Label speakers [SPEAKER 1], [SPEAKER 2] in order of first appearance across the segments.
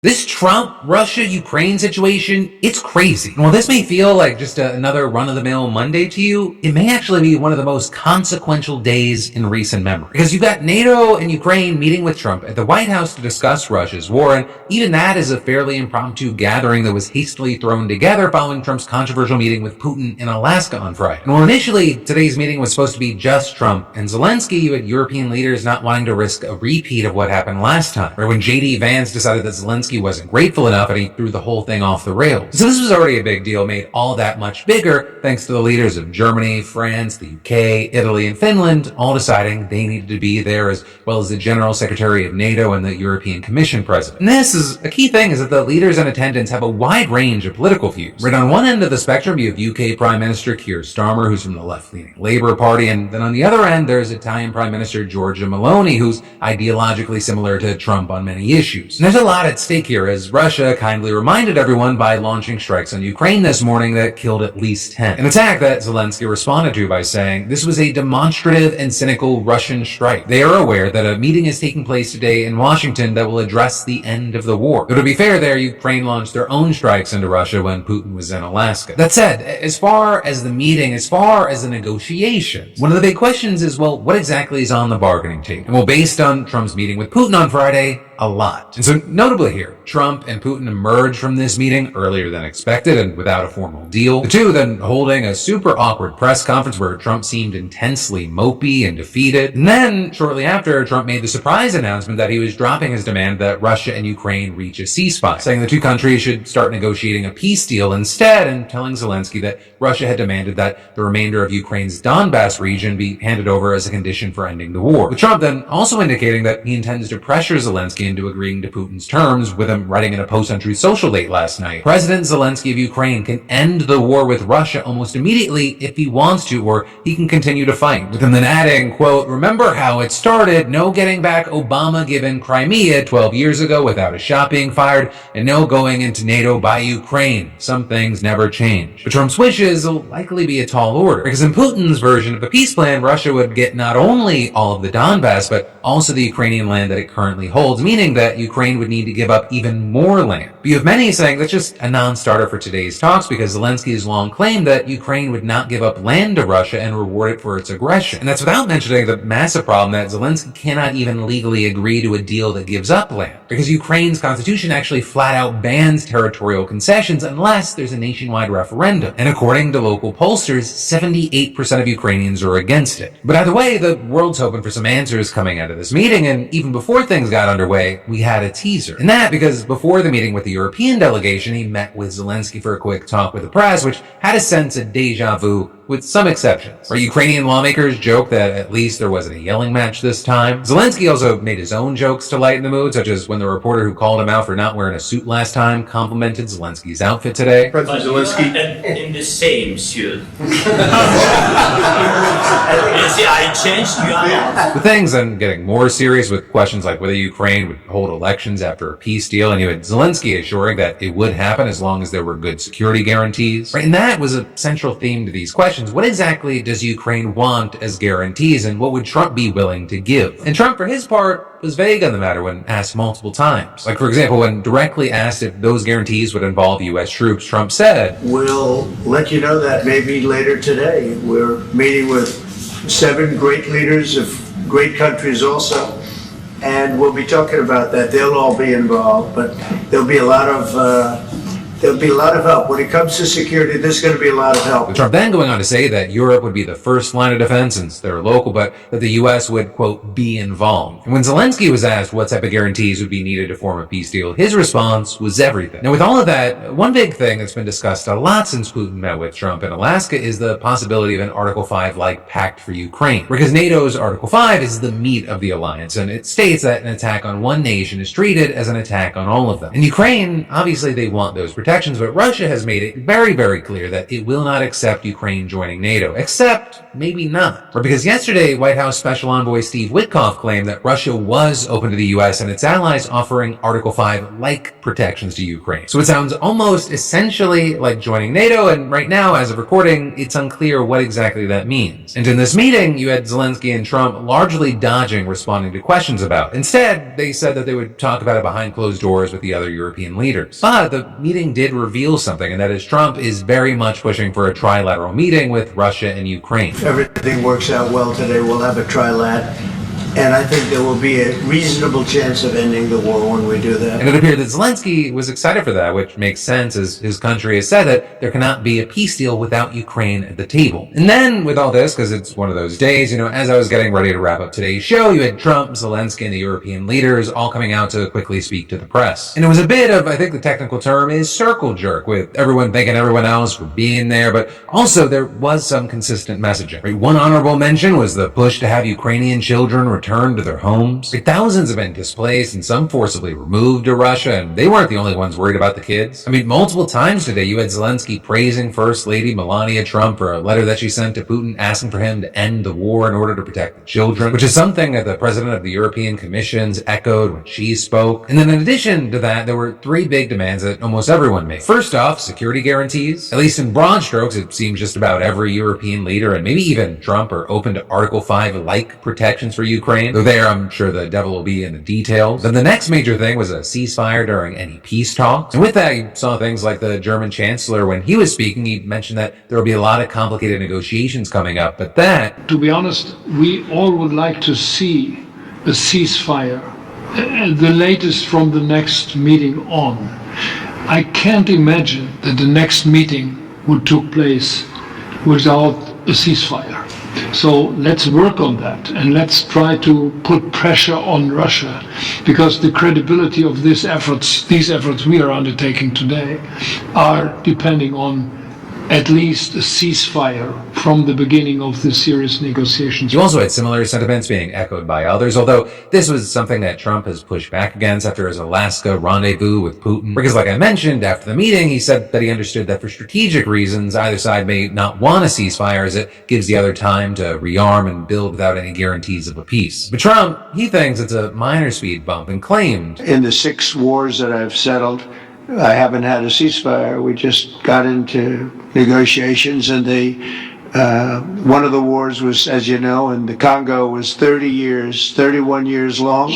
[SPEAKER 1] This Trump, Russia, Ukraine situation, it's crazy. And while this may feel like just another run-of-the-mill Monday to you, it may actually be one of the most consequential days in recent memory. Because you've got NATO and Ukraine meeting with Trump at the White House to discuss Russia's war, and even that is a fairly impromptu gathering that was hastily thrown together following Trump's controversial meeting with Putin in Alaska on Friday. And while initially today's meeting was supposed to be just Trump and Zelensky, you had European leaders not wanting to risk a repeat of what happened last time, right when J.D. Vance decided that Zelensky wasn't grateful enough and he threw the whole thing off the rails. So this was already a big deal, made all that much bigger thanks to the leaders of Germany, France, the UK, Italy, and Finland all deciding they needed to be there, as well as the General Secretary of NATO and the European Commission President. And this is a key thing, is that the leaders in attendance have a wide range of political views. Right on one end of the spectrum, you have UK Prime Minister Keir Starmer, who's from the left-leaning Labour Party, and then on the other end, there's Italian Prime Minister Giorgia Meloni, who's ideologically similar to Trump on many issues. And there's a lot at stake here, as Russia kindly reminded everyone by launching strikes on Ukraine this morning that killed at least 10. An attack that Zelensky responded to by saying this was a demonstrative and cynical Russian strike. They are aware that a meeting is taking place today in Washington that will address the end of the war. Though to be fair there, Ukraine launched their own strikes into Russia when Putin was in Alaska. That said, as far as the meeting, as far as the negotiations, one of the big questions is, well, what exactly is on the bargaining table? And well, based on Trump's meeting with Putin on Friday, a lot. And so notably here, Trump and Putin emerged from this meeting earlier than expected and without a formal deal. The two then holding a super awkward press conference where Trump seemed intensely mopey and defeated. And then, shortly after, Trump made the surprise announcement that he was dropping his demand that Russia and Ukraine reach a ceasefire, saying the two countries should start negotiating a peace deal instead, and telling Zelensky that Russia had demanded that the remainder of Ukraine's Donbass region be handed over as a condition for ending the war. With Trump then also indicating that he intends to pressure Zelensky into agreeing to Putin's terms, with him writing in a post on Truth Social late last night. President Zelensky of Ukraine can end the war with Russia almost immediately if he wants to, or he can continue to fight. With him then adding, quote, "Remember how it started, no getting back Obama given Crimea 12 years ago without a shot being fired, and no going into NATO by Ukraine. Some things never change." But Trump's wishes will likely be a tall order, because in Putin's version of a peace plan, Russia would get not only all of the Donbass, but also the Ukrainian land that it currently holds, meaning that Ukraine would need to give up even more land. But you have many saying that's just a non-starter for today's talks, because Zelensky has long claimed that Ukraine would not give up land to Russia and reward it for its aggression. And that's without mentioning the massive problem that Zelensky cannot even legally agree to a deal that gives up land, because Ukraine's constitution actually flat out bans territorial concessions unless there's a nationwide referendum. And according to local pollsters, 78% of Ukrainians are against it. But either way, the world's hoping for some answers coming out of this meeting, and even before things got underway, we had a teaser. And that because before the meeting with the European delegation, he met with Zelensky for a quick talk with the press, which had a sense of deja vu, with some exceptions. Where Ukrainian lawmakers joke that at least there wasn't a yelling match this time. Zelensky also made his own jokes to lighten the mood, such as when the reporter who called him out for not wearing a suit last time complimented Zelensky's outfit today.
[SPEAKER 2] President Zelensky in the same suit. I changed you.
[SPEAKER 1] The thing's then getting more serious with questions like whether Ukraine would hold elections after a peace deal, and you had Zelensky assuring that it would happen as long as there were good security guarantees. Right, and that was a central theme to these questions. What exactly does Ukraine want as guarantees, and what would Trump be willing to give? And Trump, for his part, was vague on the matter when asked multiple times. Like, for example, when directly asked if those guarantees would involve U.S. troops, Trump said,
[SPEAKER 3] "We'll let you know that maybe later today. We're meeting with 7 great leaders of great countries also, and we'll be talking about that. They'll all be involved, but there'll be a lot of help. When it comes to security, there's going to be a lot of help."
[SPEAKER 1] With Trump then going on to say that Europe would be the first line of defense since they're local, but that the U.S. would, quote, be involved. And when Zelensky was asked what type of guarantees would be needed to form a peace deal, his response was everything. Now, with all of that, one big thing that's been discussed a lot since Putin met with Trump in Alaska is the possibility of an Article 5-like pact for Ukraine. Because NATO's Article 5 is the meat of the alliance, and it states that an attack on one nation is treated as an attack on all of them. And Ukraine, obviously they want those protections. protections, but Russia has made it very, very clear that it will not accept Ukraine joining NATO, except maybe not. Or because yesterday, White House Special Envoy Steve Witkoff claimed that Russia was open to the U.S. and its allies offering Article 5-like protections to Ukraine. So it sounds almost essentially like joining NATO, and right now, as of recording, it's unclear what exactly that means. And in this meeting, you had Zelensky and Trump largely dodging responding to questions about it. Instead, they said that they would talk about it behind closed doors with the other European leaders. But the meeting did reveal something, and that is Trump is very much pushing for a trilateral meeting with Russia and Ukraine.
[SPEAKER 3] If everything works out well today, we'll have a trilat. And I think there will be a reasonable chance of ending the war when we do that.
[SPEAKER 1] And it appeared that Zelensky was excited for that, which makes sense as his country has said that there cannot be a peace deal without Ukraine at the table. And then with all this, because it's one of those days, as I was getting ready to wrap up today's show, you had Trump, Zelensky, and the European leaders all coming out to quickly speak to the press. And it was a bit of, I think the technical term is circle jerk, with everyone thanking everyone else for being there, but also there was some consistent messaging. Right? One honorable mention was the push to have Ukrainian children return to their homes. Thousands have been displaced and some forcibly removed to Russia, and they weren't the only ones worried about the kids. Multiple times today you had Zelensky praising First Lady Melania Trump for a letter that she sent to Putin asking for him to end the war in order to protect the children, which is something that the president of the European Commission echoed when she spoke. And then in addition to that, there were three big demands that almost everyone made. First off, security guarantees. At least in broad strokes, it seems just about every European leader and maybe even Trump are open to Article 5-like protections for Ukraine. Though there, I'm sure the devil will be in the details. Then the next major thing was a ceasefire during any peace talks. And with that, you saw things like the German Chancellor, when he was speaking, he mentioned that there will be a lot of complicated negotiations coming up, but that...
[SPEAKER 4] To be honest, we all would like to see a ceasefire, the latest from the next meeting on. I can't imagine that the next meeting would take place without a ceasefire. So let's work on that, and let's try to put pressure on Russia, because the credibility of these efforts we are undertaking today are depending on at least a ceasefire from the beginning of the serious negotiations.
[SPEAKER 1] You also had similar sentiments being echoed by others, although this was something that Trump has pushed back against after his Alaska rendezvous with Putin. Because like I mentioned, after the meeting, he said that he understood that for strategic reasons, either side may not want a ceasefire as it gives the other time to rearm and build without any guarantees of a peace. But Trump, he thinks it's a minor speed bump and claimed,
[SPEAKER 3] in the 6 wars that I've settled, I haven't had a ceasefire. We just got into negotiations, and one of the wars was, as you know, in the Congo was 31 years long.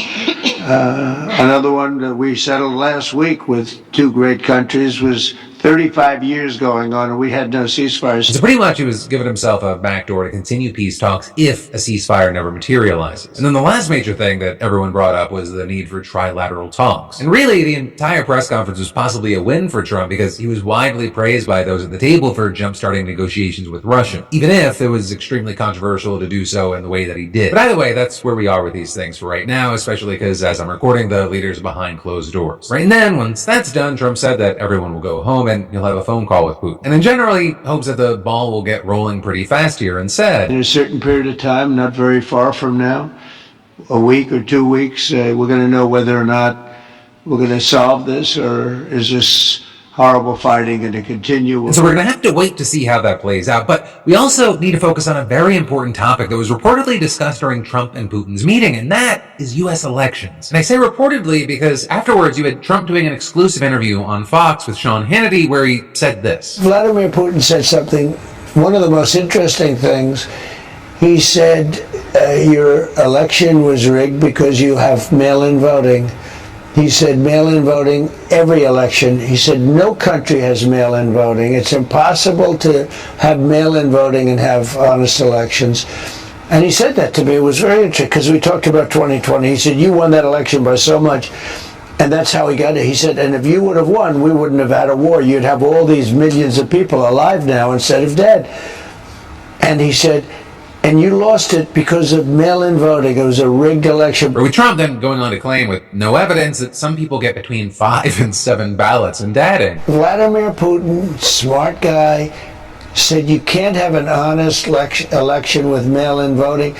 [SPEAKER 3] Another one that we settled last week with 2 great countries was 35 years going on, and we had no ceasefires.
[SPEAKER 1] So pretty much he was giving himself a backdoor to continue peace talks if a ceasefire never materializes. And then the last major thing that everyone brought up was the need for trilateral talks. And really, the entire press conference was possibly a win for Trump because he was widely praised by those at the table for jump-starting negotiations with Russia, even if it was extremely controversial to do so in the way that he did. But either way, that's where we are with these things for right now, especially because as I'm recording, the leaders are behind closed doors. Right, and then once that's done, Trump said that everyone will go home and he'll have a phone call with Putin. And then generally hopes that the ball will get rolling pretty fast here and said,
[SPEAKER 3] in a certain period of time, not very far from now, a week or 2 weeks, we're going to know whether or not we're going to solve this, or is this horrible fighting going to continue.
[SPEAKER 1] And so we're going to have to wait to see how that plays out. But we also need to focus on a very important topic that was reportedly discussed during Trump and Putin's meeting, and that is U.S. elections. And I say reportedly because afterwards you had Trump doing an exclusive interview on Fox with Sean Hannity where he said this.
[SPEAKER 5] Vladimir Putin said something, one of the most interesting things. He said your election was rigged because you have mail-in voting. He said mail-in voting, every election. He said no country has mail-in voting. It's impossible to have mail-in voting and have honest elections. And he said that to me. It was very interesting because we talked about 2020. He said, you won that election by so much. And that's how he got it. He said, and if you would have won, we wouldn't have had a war. You'd have all these millions of people alive now instead of dead. And he said, and you lost it because of mail-in voting. It was a rigged election.
[SPEAKER 1] With Trump then going on to claim with no evidence that some people get between 5 and 7 ballots and dadding.
[SPEAKER 5] Vladimir Putin, smart guy, said you can't have an honest election with mail-in voting.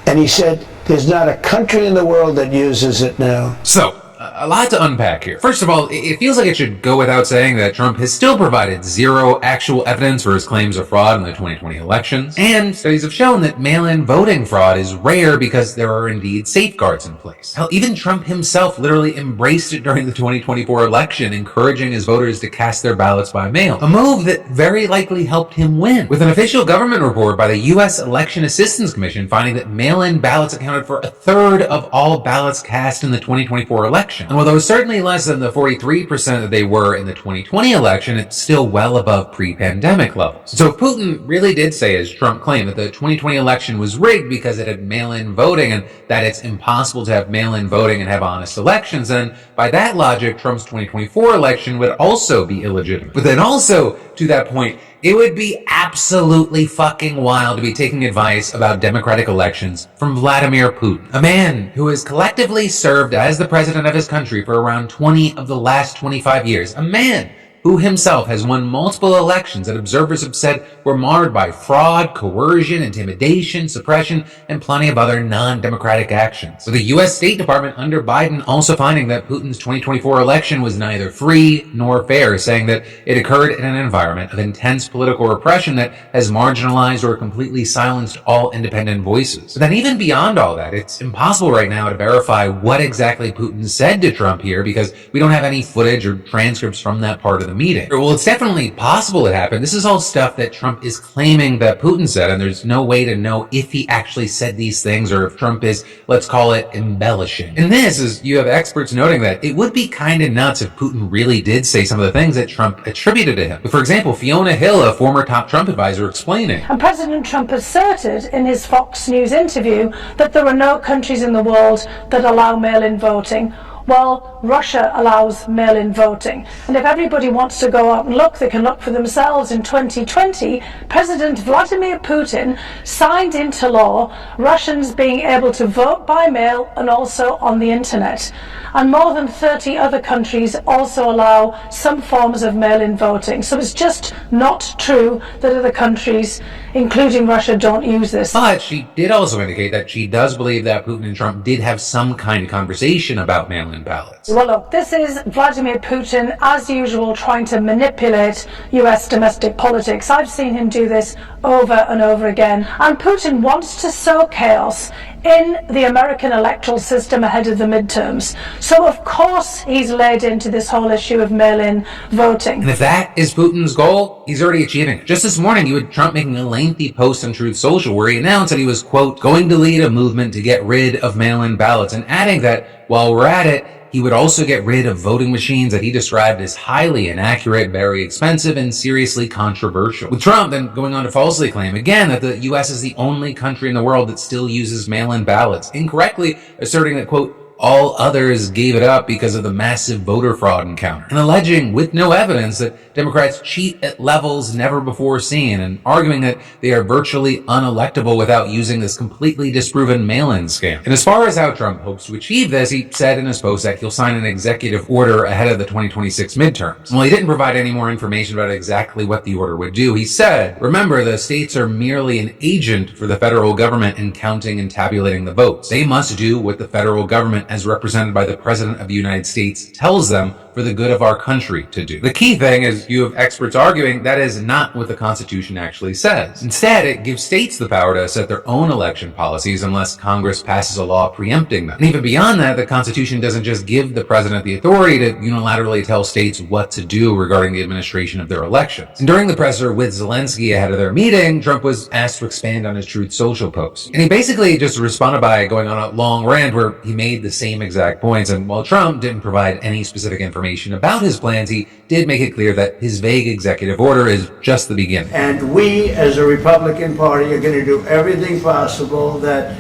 [SPEAKER 5] And he said there's not a country in the world that uses it now.
[SPEAKER 1] So, a lot to unpack here. First of all, it feels like it should go without saying that Trump has still provided zero actual evidence for his claims of fraud in the 2020 elections, and studies have shown that mail-in voting fraud is rare because there are indeed safeguards in place. Hell, even Trump himself literally embraced it during the 2024 election, encouraging his voters to cast their ballots by mail, a move that very likely helped him win, with an official government report by the U.S. Election Assistance Commission finding that mail-in ballots accounted for a third of all ballots cast in the 2024 election. And although certainly less than the 43% that they were in the 2020 election, it's still well above pre-pandemic levels. So if Putin really did say, as Trump claimed, that the 2020 election was rigged because it had mail-in voting and that it's impossible to have mail-in voting and have honest elections, then by that logic, Trump's 2024 election would also be illegitimate. But then also, to that point, it would be absolutely fucking wild to be taking advice about democratic elections from Vladimir Putin, a man who has collectively served as the president of his country for around 20 of the last 25 years, a man who himself has won multiple elections that observers have said were marred by fraud, coercion, intimidation, suppression, and plenty of other non-democratic actions. With the U.S. State Department under Biden also finding that Putin's 2024 election was neither free nor fair, saying that it occurred in an environment of intense political repression that has marginalized or completely silenced all independent voices. But then even beyond all that, it's impossible right now to verify what exactly Putin said to Trump here because we don't have any footage or transcripts from that part of the meeting. Well, it's definitely possible it happened. This is all stuff that Trump is claiming that Putin said, and there's no way to know if he actually said these things or if Trump is, let's call it, embellishing. And this is, you have experts noting that it would be kind of nuts if Putin really did say some of the things that Trump attributed to him. For example, Fiona Hill, a former top Trump advisor, explaining.
[SPEAKER 6] And President Trump asserted in his Fox News interview that there are no countries in the world that allow mail-in voting. Well, Russia allows mail-in voting. And if everybody wants to go out and look, they can look for themselves. In 2020, President Vladimir Putin signed into law Russians being able to vote by mail and also on the internet. And more than 30 other countries also allow some forms of mail-in voting. So it's just not true that other countries, including Russia, don't use this.
[SPEAKER 1] But she did also indicate that she does believe that Putin and Trump did have some kind of conversation about mail-in ballots.
[SPEAKER 6] Well, look, this is Vladimir Putin, as usual, trying to manipulate US domestic politics. I've seen him do this over and over again. And Putin wants to sow chaos in the American electoral system ahead of the midterms. So, of course, he's laid into this whole issue of mail-in voting.
[SPEAKER 1] And if that is Putin's goal, he's already achieving it. Just this morning, you had Trump making a lengthy post on Truth Social where he announced that he was, quote, going to lead a movement to get rid of mail-in ballots, and adding that while we're at it, he would also get rid of voting machines that he described as highly inaccurate, very expensive, and seriously controversial. With Trump then going on to falsely claim again that the U.S. is the only country in the world that still uses mail-in ballots, incorrectly asserting that, quote, all others gave it up because of the massive voter fraud encounter, and alleging with no evidence that Democrats cheat at levels never before seen, and arguing that they are virtually unelectable without using this completely disproven mail-in scam. And as far as how Trump hopes to achieve this, he said in his post that he'll sign an executive order ahead of the 2026 midterms. While he didn't provide any more information about exactly what the order would do, he said, remember, the states are merely an agent for the federal government in counting and tabulating the votes. They must do what the federal government, as represented by the President of the United States, tells them for the good of our country to do. The key thing is you have experts arguing that is not what the Constitution actually says. Instead, it gives states the power to set their own election policies unless Congress passes a law preempting them. And even beyond that, the Constitution doesn't just give the president the authority to unilaterally tell states what to do regarding the administration of their elections. And during the presser with Zelensky ahead of their meeting, Trump was asked to expand on his Truth Social post. And he basically just responded by going on a long rant where he made the same exact points. And while Trump didn't provide any specific information about his plans, he did make it clear that his vague executive order is just the beginning.
[SPEAKER 3] And we, as a Republican Party, are going to do everything possible that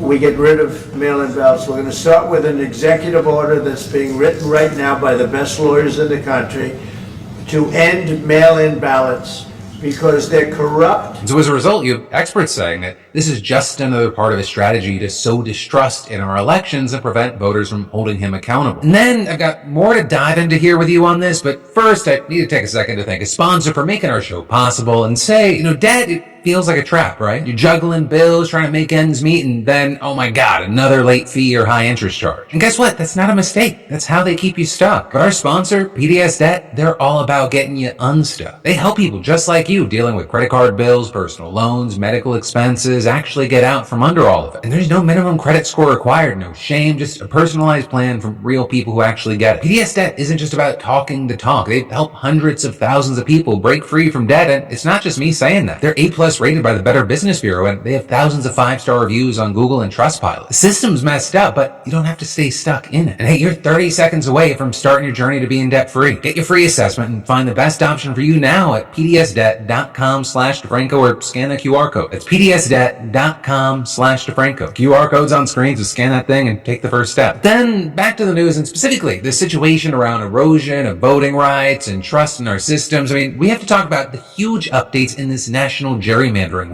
[SPEAKER 3] we get rid of mail-in ballots. We're going to start with an executive order that's being written right now by the best lawyers in the country to end mail-in ballots because they're corrupt.
[SPEAKER 1] And so as a result, you have experts saying that This is just another part of his strategy to sow distrust in our elections and prevent voters from holding him accountable. And then I've got more to dive into here with you on this, but first I need to take a second to thank a sponsor for making our show possible and say, debt, it feels like a trap, right? You're juggling bills, trying to make ends meet, and then, oh my God, another late fee or high interest charge. And guess what? That's not a mistake. That's how they keep you stuck. But our sponsor, PDS Debt, they're all about getting you unstuck. They help people just like you dealing with credit card bills, personal loans, medical expenses, actually get out from under all of it. And there's no minimum credit score required, no shame, just a personalized plan from real people who actually get it. PDS Debt isn't just about talking the talk. They help hundreds of thousands of people break free from debt, and it's not just me saying that. They're A+ rated by the Better Business Bureau, and they have thousands of 5-star reviews on Google and Trustpilot. The system's messed up, but you don't have to stay stuck in it. And hey, you're 30 seconds away from starting your journey to being debt-free. Get your free assessment and find the best option for you now at pdsdebt.com/DeFranco or scan the QR code. That's pdsdebt.com/DeFranco. QR code's on screen, so scan that thing and take the first step. Then back to the news, and specifically the situation around erosion of voting rights and trust in our systems. We have to talk about the huge updates in this national gerrymandering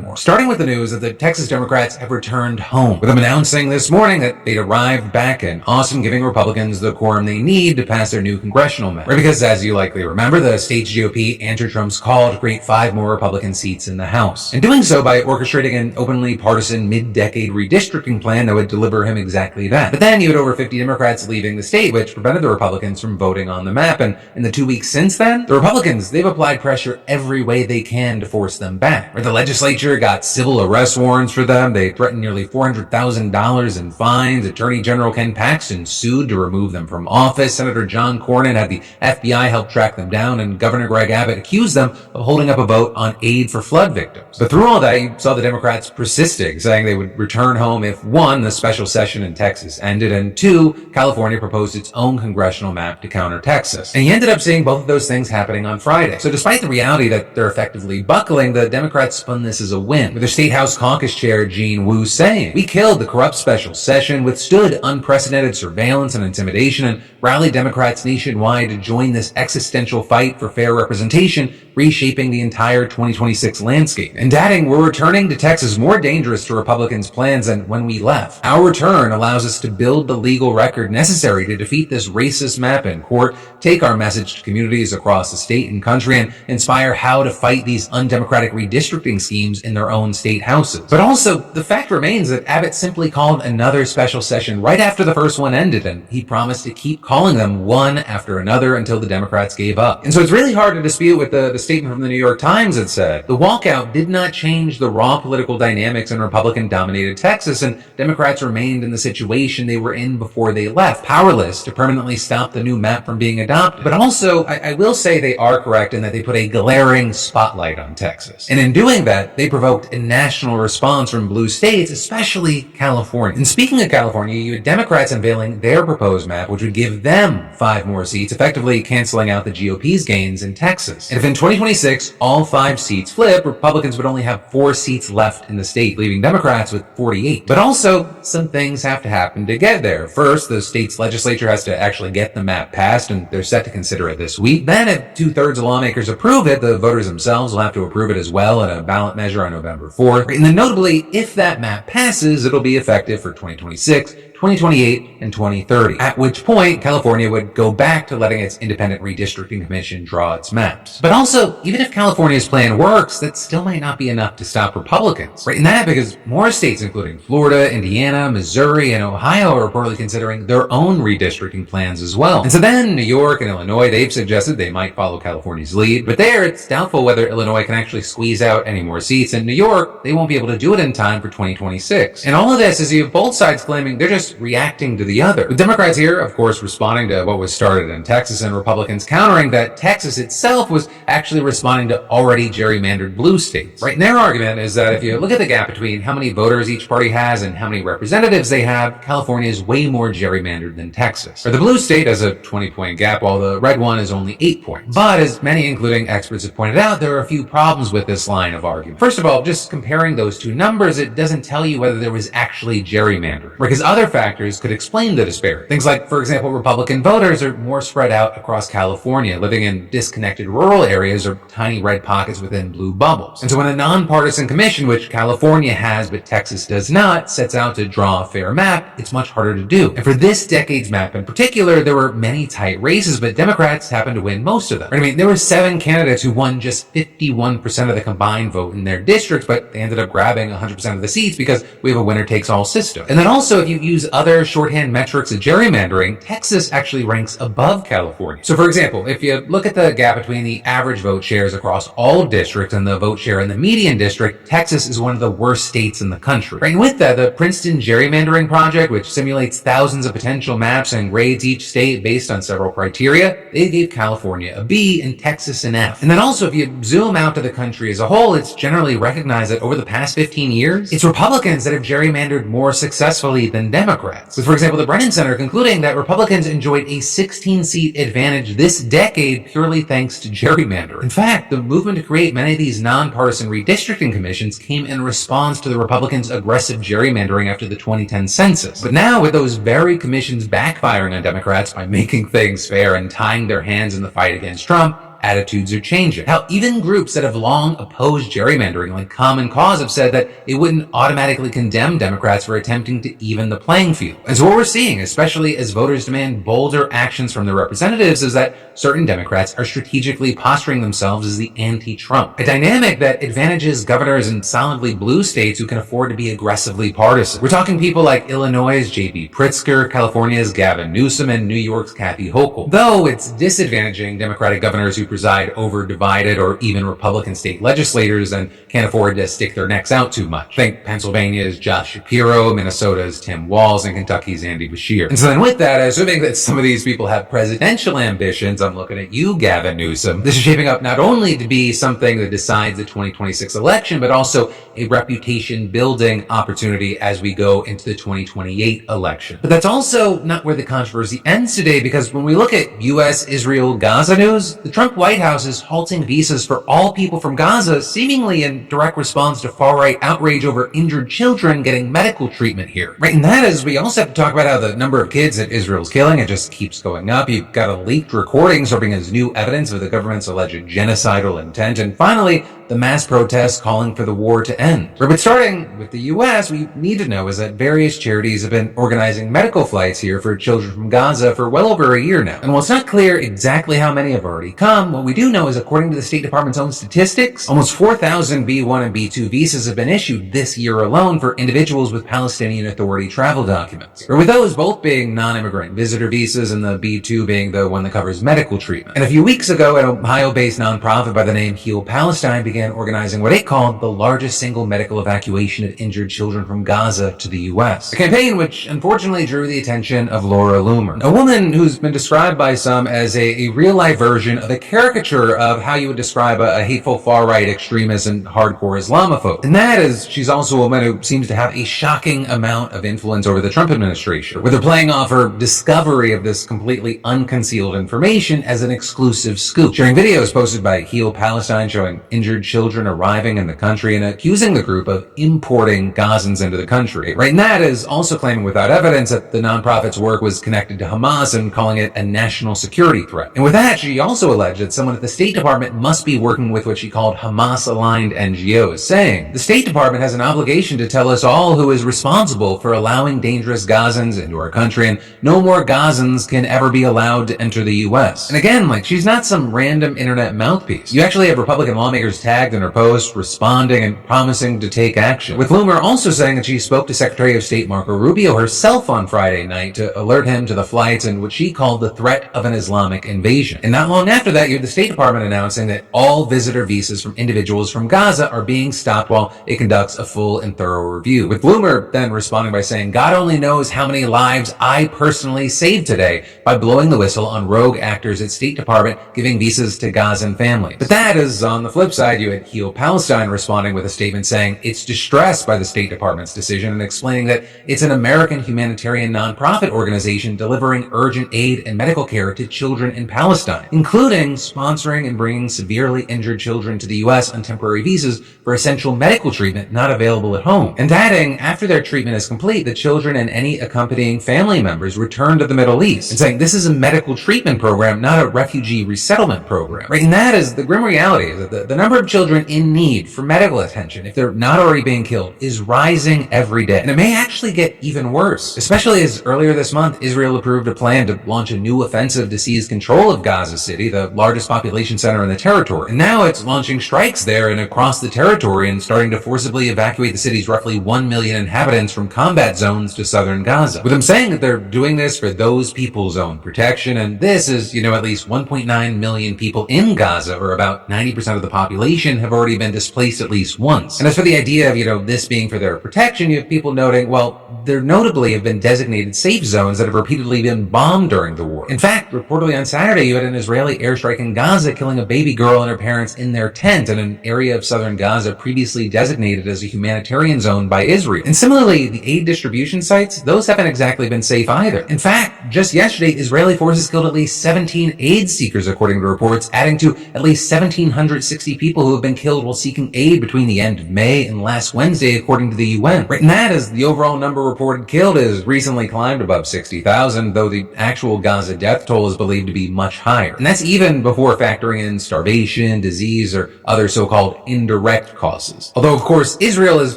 [SPEAKER 1] war. Starting with the news that the Texas Democrats have returned home, with them announcing this morning that they'd arrived back in Austin, giving Republicans the quorum they need to pass their new congressional map. Right, because as you likely remember, the state's GOP answered Trump's call to create 5 more Republican seats in the House, and doing so by orchestrating an openly partisan mid-decade redistricting plan that would deliver him exactly that. But then you had over 50 Democrats leaving the state, which prevented the Republicans from voting on the map, and in the 2 weeks since then, the Republicans, they've applied pressure every way they can to force them back. Right, the legislature got civil arrest warrants for them. They threatened nearly $400,000 in fines. Attorney General Ken Paxton sued to remove them from office. Senator John Cornyn had the FBI help track them down, and Governor Greg Abbott accused them of holding up a vote on aid for flood victims. But through all that, you saw the Democrats persisting, saying they would return home if 1, the special session in Texas ended, and 2, California proposed its own congressional map to counter Texas. And you ended up seeing both of those things happening on Friday. So despite the reality that they're effectively buckling, the Democrats spun this as a win, with their State House Caucus Chair Gene Wu saying, "We killed the corrupt special session, withstood unprecedented surveillance and intimidation, and rallied Democrats nationwide to join this existential fight for fair representation, reshaping the entire 2026 landscape." And adding, "We're returning to Texas more dangerous to Republicans' plans than when we left. Our return allows us to build the legal record necessary to defeat this racist map in court, take our message to communities across the state and country, and inspire how to fight these undemocratic redistricting schemes in their own state houses." But also, the fact remains that Abbott simply called another special session right after the first one ended, and he promised to keep calling them one after another until the Democrats gave up. And so it's really hard to dispute with the statement from the New York Times that said, "The walkout did not change the raw political dynamics in Republican-dominated Texas, and Democrats remained in the situation they were in before they left, powerless to permanently stop the new map from being adopted." But also, I will say they are correct in that they put a glaring spotlight on Texas. And in doing that, they provoked a national response from blue states, especially California. And speaking of California, you had Democrats unveiling their proposed map, which would give them 5 more seats, effectively canceling out the GOP's gains in Texas. And if in 2026 all 5 seats flip, Republicans would only have 4 seats left in the state, leaving Democrats with 48. But also, some things have to happen to get there. First, the state's legislature has to actually get the map passed, and they're set to consider it this week. Then, if 2/3 of lawmakers approve it, the voters themselves will have to approve it as well in a ballot measure on November 4th. And then notably, if that map passes, it'll be effective for 2026, 2028, and 2030, at which point California would go back to letting its independent redistricting commission draw its maps. But also, even if California's plan works, that still might not be enough to stop Republicans. Right? And that because more states, including Florida, Indiana, Missouri, and Ohio, are reportedly considering their own redistricting plans as well. And so then New York and Illinois, they've suggested they might follow California's lead, but there it's doubtful whether Illinois can actually squeeze out any more seats, and New York, they won't be able to do it in time for 2026. And all of this is you have both sides claiming they're just reacting to the other. With Democrats here, of course, responding to what was started in Texas, and Republicans countering that Texas itself was actually responding to already gerrymandered blue states. Right? And their argument is that if you look at the gap between how many voters each party has and how many representatives they have, California is way more gerrymandered than Texas. Or the blue state has a 20-point gap, while the red one is only 8 points. But as many, including experts, have pointed out, there are a few problems with this line of argument. First of all, just comparing those two numbers, it doesn't tell you whether there was actually gerrymandering. Because other factors could explain the disparity. Things like, for example, Republican voters are more spread out across California, living in disconnected rural areas or tiny red pockets within blue bubbles. And so when a nonpartisan commission, which California has but Texas does not, sets out to draw a fair map, it's much harder to do. And for this decade's map in particular, there were many tight races, but Democrats happened to win most of them. I mean, there were 7 candidates who won just 51% of the combined vote in their districts, but they ended up grabbing 100% of the seats because we have a winner-takes-all system. And then also, if you use other shorthand metrics of gerrymandering, Texas actually ranks above California. So for example, if you look at the gap between the average vote shares across all districts and the vote share in the median district, Texas is one of the worst states in the country. Right? And with that, the Princeton Gerrymandering Project, which simulates thousands of potential maps and grades each state based on several criteria, they gave California a B and Texas an F. And then also, if you zoom out to the country as a whole, it's generally recognized that over the past 15 years, it's Republicans that have gerrymandered more successfully than Democrats. With, for example, the Brennan Center concluding that Republicans enjoyed a 16-seat advantage this decade purely thanks to gerrymandering. In fact, the movement to create many of these nonpartisan redistricting commissions came in response to the Republicans' aggressive gerrymandering after the 2010 census. But now, with those very commissions backfiring on Democrats by making things fair and tying their hands in the fight against Trump, attitudes are changing. How even groups that have long opposed gerrymandering, like Common Cause, have said that it wouldn't automatically condemn Democrats for attempting to even the playing field. And so what we're seeing, especially as voters demand bolder actions from their representatives, is that certain Democrats are strategically posturing themselves as the anti-Trump, a dynamic that advantages governors in solidly blue states who can afford to be aggressively partisan. We're talking people like Illinois' J.B. Pritzker, California's Gavin Newsom, and New York's Kathy Hochul. Though it's disadvantaging Democratic governors who preside over divided or even Republican state legislators and can't afford to stick their necks out too much. Think Pennsylvania's Josh Shapiro, Minnesota's Tim Walz, and Kentucky's Andy Beshear. And so then with that, assuming that some of these people have presidential ambitions, I'm looking at you, Gavin Newsom. This is shaping up not only to be something that decides the 2026 election, but also a reputation-building opportunity as we go into the 2028 election. But that's also not where the controversy ends today, because when we look at U.S., Israel, Gaza news, the Trump White House is halting visas for all people from Gaza, seemingly in direct response to far-right outrage over injured children getting medical treatment here. Right, and that is, we also have to talk about how the number of kids that Israel's killing, it just keeps going up. You've got a leaked recording serving as new evidence of the government's alleged genocidal intent. And finally, the mass protests calling for the war to end. Right, but starting with the U.S., what you need to know is that various charities have been organizing medical flights here for children from Gaza for well over a year now. And while it's not clear exactly how many have already come, what we do know is, according to the State Department's own statistics, almost 4,000 B1 and B2 visas have been issued this year alone for individuals with Palestinian Authority travel documents. Or with those both being non-immigrant visitor visas and the B2 being the one that covers medical treatment. And a few weeks ago, an Ohio-based nonprofit by the name Heal Palestine began organizing what it called the largest single medical evacuation of injured children from Gaza to the U.S. A campaign which unfortunately drew the attention of Laura Loomer, a woman who's been described by some as a real-life version of a caricature of how you would describe a hateful far-right extremist and hardcore Islamophobe. And that is, she's also a woman who seems to have a shocking amount of influence over the Trump administration, where they're playing off her discovery of this completely unconcealed information as an exclusive scoop, sharing videos posted by Heal Palestine showing injured children arriving in the country and accusing the group of importing Gazans into the country. Right, and that is also claiming without evidence that the nonprofit's work was connected to Hamas and calling it a national security threat. And with that, she also alleged that someone at the State Department must be working with what she called Hamas-aligned NGOs, saying, "The State Department has an obligation to tell us all who is responsible for allowing dangerous Gazans into our country, and no more Gazans can ever be allowed to enter the U.S." And again, like, she's not some random internet mouthpiece. You actually have Republican lawmakers tagged in her post, responding and promising to take action, with Loomer also saying that she spoke to Secretary of State Marco Rubio herself on Friday night to alert him to the flights and what she called the threat of an Islamic invasion. And not long after that, you had the State Department announcing that all visitor visas from individuals from Gaza are being stopped while it conducts a full and thorough review, with Loomer then responding by saying, "God only knows how many lives I personally saved today by blowing the whistle on rogue actors at State Department giving visas to Gazan families." But that is, on the flip side, you you had Heal Palestine responding with a statement saying it's distressed by the State Department's decision and explaining that it's an American humanitarian nonprofit organization delivering urgent aid and medical care to children in Palestine, including sponsoring and bringing severely injured children to the U.S. on temporary visas for essential medical treatment not available at home. And adding, after their treatment is complete, the children and any accompanying family members return to the Middle East, and saying this is a medical treatment program, not a refugee resettlement program. Right? And that is the grim reality, that the number of children in need for medical attention, if they're not already being killed, is rising every day. And it may actually get even worse, especially as earlier this month, Israel approved a plan to launch a new offensive to seize control of Gaza City, the largest population center in the territory. And now it's launching strikes there and across the territory and starting to forcibly evacuate the city's roughly 1 million inhabitants from combat zones to southern Gaza, with them saying that they're doing this for those people's own protection. And this is, at least 1.9 million people in Gaza, or about 90% of the population, have already been displaced at least once. And as for the idea of, this being for their protection, you have people noting, well, there notably have been designated safe zones that have repeatedly been bombed during the war. In fact, reportedly on Saturday, you had an Israeli airstrike in Gaza killing a baby girl and her parents in their tent in an area of southern Gaza previously designated as a humanitarian zone by Israel. And similarly, the aid distribution sites, those haven't exactly been safe either. In fact, just yesterday, Israeli forces killed at least 17 aid seekers, according to reports, adding to at least 1,760 people who have been killed while seeking aid between the end of May and last Wednesday, according to the UN. Right, and that is the overall number reported killed has recently climbed above 60,000, though the actual Gaza death toll is believed to be much higher. And that's even before factoring in starvation, disease, or other so-called indirect causes. Although, of course, Israel has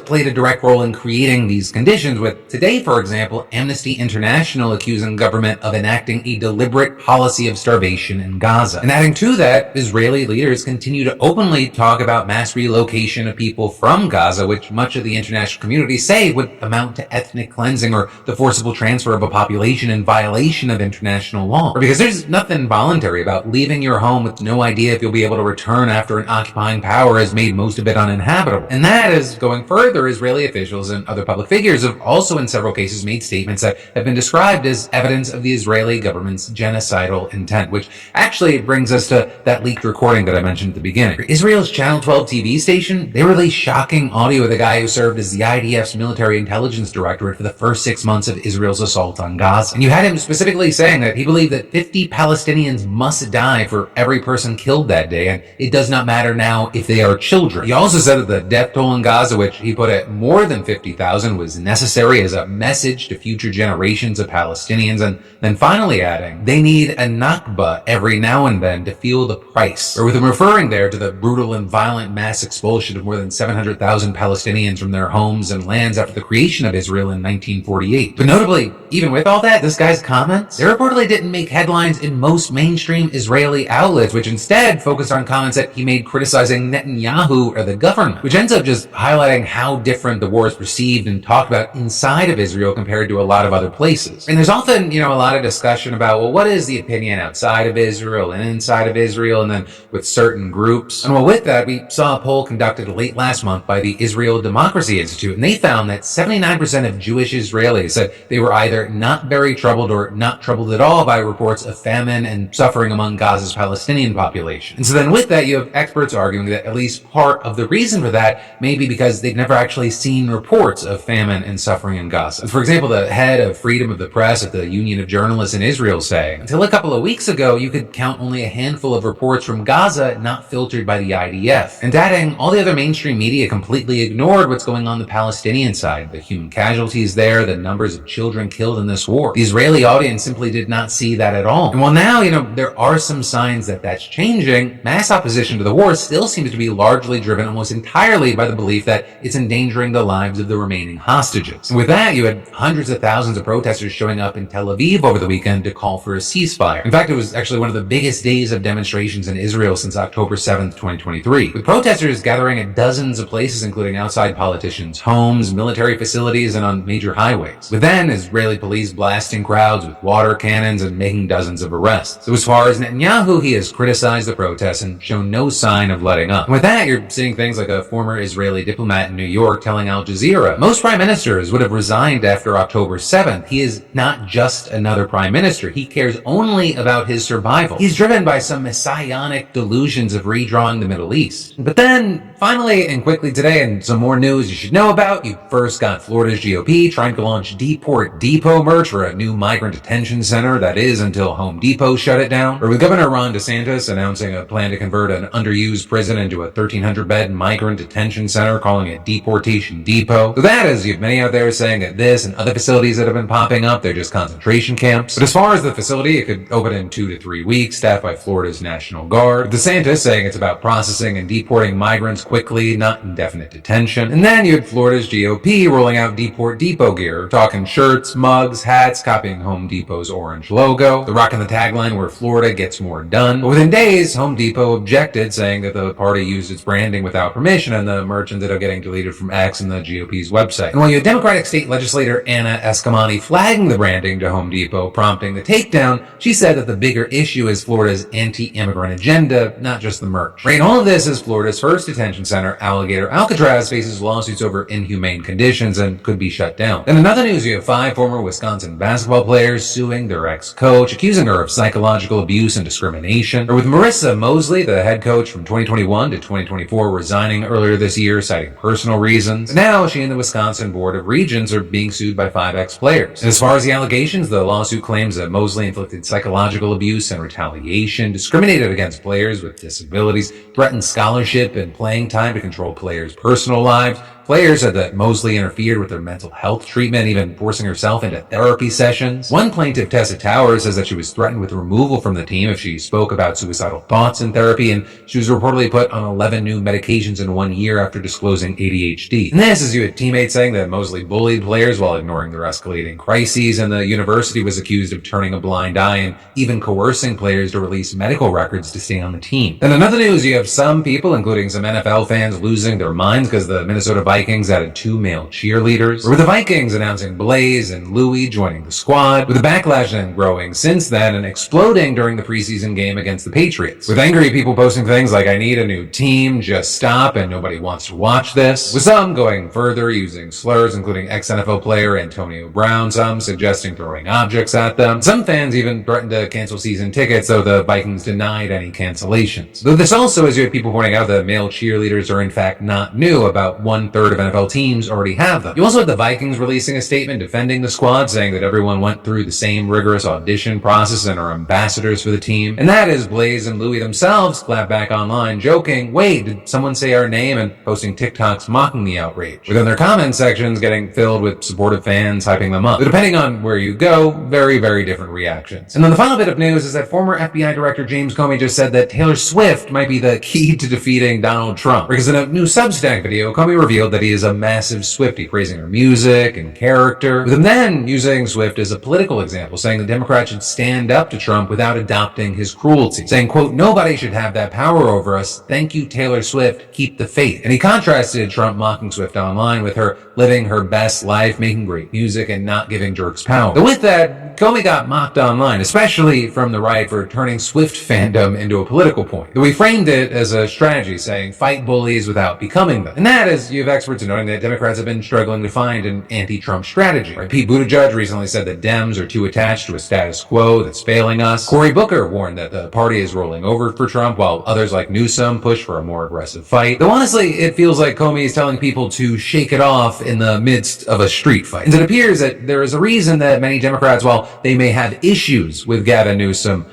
[SPEAKER 1] played a direct role in creating these conditions, with today, for example, Amnesty International accusing government of enacting a deliberate policy of starvation in Gaza. And adding to that, Israeli leaders continue to openly talk about mass relocation of people from Gaza, which much of the international community say would amount to ethnic cleansing or the forcible transfer of a population in violation of international law. Because there's nothing voluntary about leaving your home with no idea if you'll be able to return after an occupying power has made most of it uninhabitable. And that is, going further, Israeli officials and other public figures have also in several cases made statements that have been described as evidence of the Israeli government's genocidal intent, which actually brings us to that leaked recording that I mentioned at the beginning. Israel's Channel 12 TV station, they released shocking audio of the guy who served as the IDF's military intelligence directorate for the first 6 months of Israel's assault on Gaza. And you had him specifically saying that he believed that 50 Palestinians must die for every person killed that day, and it does not matter now if they are children. He also said that the death toll in Gaza, which he put at more than 50,000, was necessary as a message to future generations of Palestinians, and then finally adding, they need a Nakba every now and then to feel the price. Or with him referring there to the brutal and violent mass expulsion of more than 700,000 Palestinians from their homes and lands after the creation of Israel in 1948. But notably, even with all that, this guy's comments, they reportedly didn't make headlines in most mainstream Israeli outlets, which instead focused on comments that he made criticizing Netanyahu or the government, which ends up just highlighting how different the war is perceived and talked about inside of Israel compared to a lot of other places. And there's often, a lot of discussion about, well, what is the opinion outside of Israel and inside of Israel, and then with certain groups. And well, with that, we saw a poll conducted late last month by the Israel Democracy Institute, and they found that 79% of Jewish Israelis said they were either not very troubled or not troubled at all by reports of famine and suffering among Gaza's Palestinian population. And so then with that, you have experts arguing that at least part of the reason for that may be because they've never actually seen reports of famine and suffering in Gaza. For example, the head of freedom of the press at the Union of Journalists in Israel saying, until a couple of weeks ago, you could count only a handful of reports from Gaza not filtered by the IDF. And adding, all the other mainstream media completely ignored what's going on the Palestinian side, the human casualties there, the numbers of children killed in this war. The Israeli audience simply did not see that at all. And while now, there are some signs that that's changing, mass opposition to the war still seems to be largely driven almost entirely by the belief that it's endangering the lives of the remaining hostages. And with that, you had hundreds of thousands of protesters showing up in Tel Aviv over the weekend to call for a ceasefire. In fact, it was actually one of the biggest days of demonstrations in Israel since October 7th, 2023, with protesters gathering at dozens of places, including outside politicians' homes, military facilities, and on major highways. With then, Israeli police blasting crowds with water cannons and making dozens of arrests. So as far as Netanyahu, he has criticized the protests and shown no sign of letting up. And with that, you're seeing things like a former Israeli diplomat in New York telling Al Jazeera, most prime ministers would have resigned after October 7th. He is not just another prime minister. He cares only about his survival. He's driven by some messianic delusions of redrawing the Middle released. But then, finally and quickly today, and some more news you should know about, you first got Florida's GOP trying to launch Deport Depot merch for a new migrant detention center that is until Home Depot shut it down. Or with Governor Ron DeSantis announcing a plan to convert an underused prison into a 1,300-bed migrant detention center, calling it Deportation Depot. So that is, you have many out there saying that this and other facilities that have been popping up, they're just concentration camps. But as far as the facility, it could open in 2 to 3 weeks, staffed by Florida's National Guard. With DeSantis saying it's about processing and deporting migrants quickly, not indefinite detention. And then you had Florida's GOP rolling out Deport Depot gear, talking shirts, mugs, hats, copying Home Depot's orange logo. They're rocking the tagline where Florida gets more done. But within days, Home Depot objected, saying that the party used its branding without permission, and the merch ended up getting deleted from X and the GOP's website. And while you had Democratic State Legislator Anna Eskamani flagging the branding to Home Depot, prompting the takedown, she said that the bigger issue is Florida's anti-immigrant agenda, not just the merch. Right, and all of this is Florida's first detention center, Alligator Alcatraz, faces lawsuits over inhumane conditions and could be shut down. And in other news, you have 5 former Wisconsin basketball players suing their ex-coach, accusing her of psychological abuse and discrimination. Or with Marissa Mosley, the head coach from 2021 to 2024, resigning earlier this year, citing personal reasons. Now, she and the Wisconsin Board of Regents are being sued by 5 ex-players. And as far as the allegations, the lawsuit claims that Mosley inflicted psychological abuse and retaliation, discriminated against players with disabilities, threatened scholarship and playing time to control players' personal lives. Players said that Mosley interfered with their mental health treatment, even forcing herself into therapy sessions. One plaintiff, Tessa Towers, says that she was threatened with removal from the team if she spoke about suicidal thoughts in therapy, and she was reportedly put on 11 new medications in 1 year after disclosing ADHD. And this is you had teammates saying that Mosley bullied players while ignoring their escalating crises, and the university was accused of turning a blind eye and even coercing players to release medical records to stay on the team. And in other news, you have some people, including some NFL fans, losing their minds because the Minnesota Vikings added 2 male cheerleaders. Or with the Vikings announcing Blaze and Louie joining the squad, with the backlash then growing since then and exploding during the preseason game against the Patriots. With angry people posting things like, "I need a new team, just stop, and nobody wants to watch this." With some going further, using slurs, including ex-NFL player Antonio Brown, some suggesting throwing objects at them. Some fans even threatened to cancel season tickets, though the Vikings denied any cancellations. Though this also, as you had people pointing out, that male cheerleaders are in fact not new. About 1/3 of NFL teams already have them. You also had the Vikings releasing a statement defending the squad, saying that everyone went through the same rigorous audition process and are ambassadors for the team. And that is Blaze and Louie themselves clapped back online, joking, "Wait, did someone say our name?" and posting TikToks mocking the outrage. Within their comment sections getting filled with supportive fans hyping them up. But depending on where you go, very, very different reactions. And then the final bit of news is that former FBI Director James Comey just said that Taylor Swift might be the key to defeating Donald Trump. Because in a new Substack video, Comey revealed that he is a massive Swiftie, praising her music and character, with him then using Swift as a political example, saying the Democrats should stand up to Trump without adopting his cruelty, saying, quote, "Nobody should have that power over us. Thank you, Taylor Swift. Keep the faith." And he contrasted Trump mocking Swift online with her living her best life, making great music, and not giving jerks power. But with that, Comey got mocked online, especially from the right, for turning Swift fandom into a political point. Though he framed it as a strategy, saying, "Fight bullies without becoming them." And that is, you have experts noting that Democrats have been struggling to find an anti-Trump strategy. Right? Pete Buttigieg recently said that Dems are too attached to a status quo that's failing us. Cory Booker warned that the party is rolling over for Trump, while others like Newsom push for a more aggressive fight. Though honestly, it feels like Comey is telling people to shake it off in the midst of a street fight. And it appears that there is a reason that many Democrats, while they may have issues with Gavin Newsom,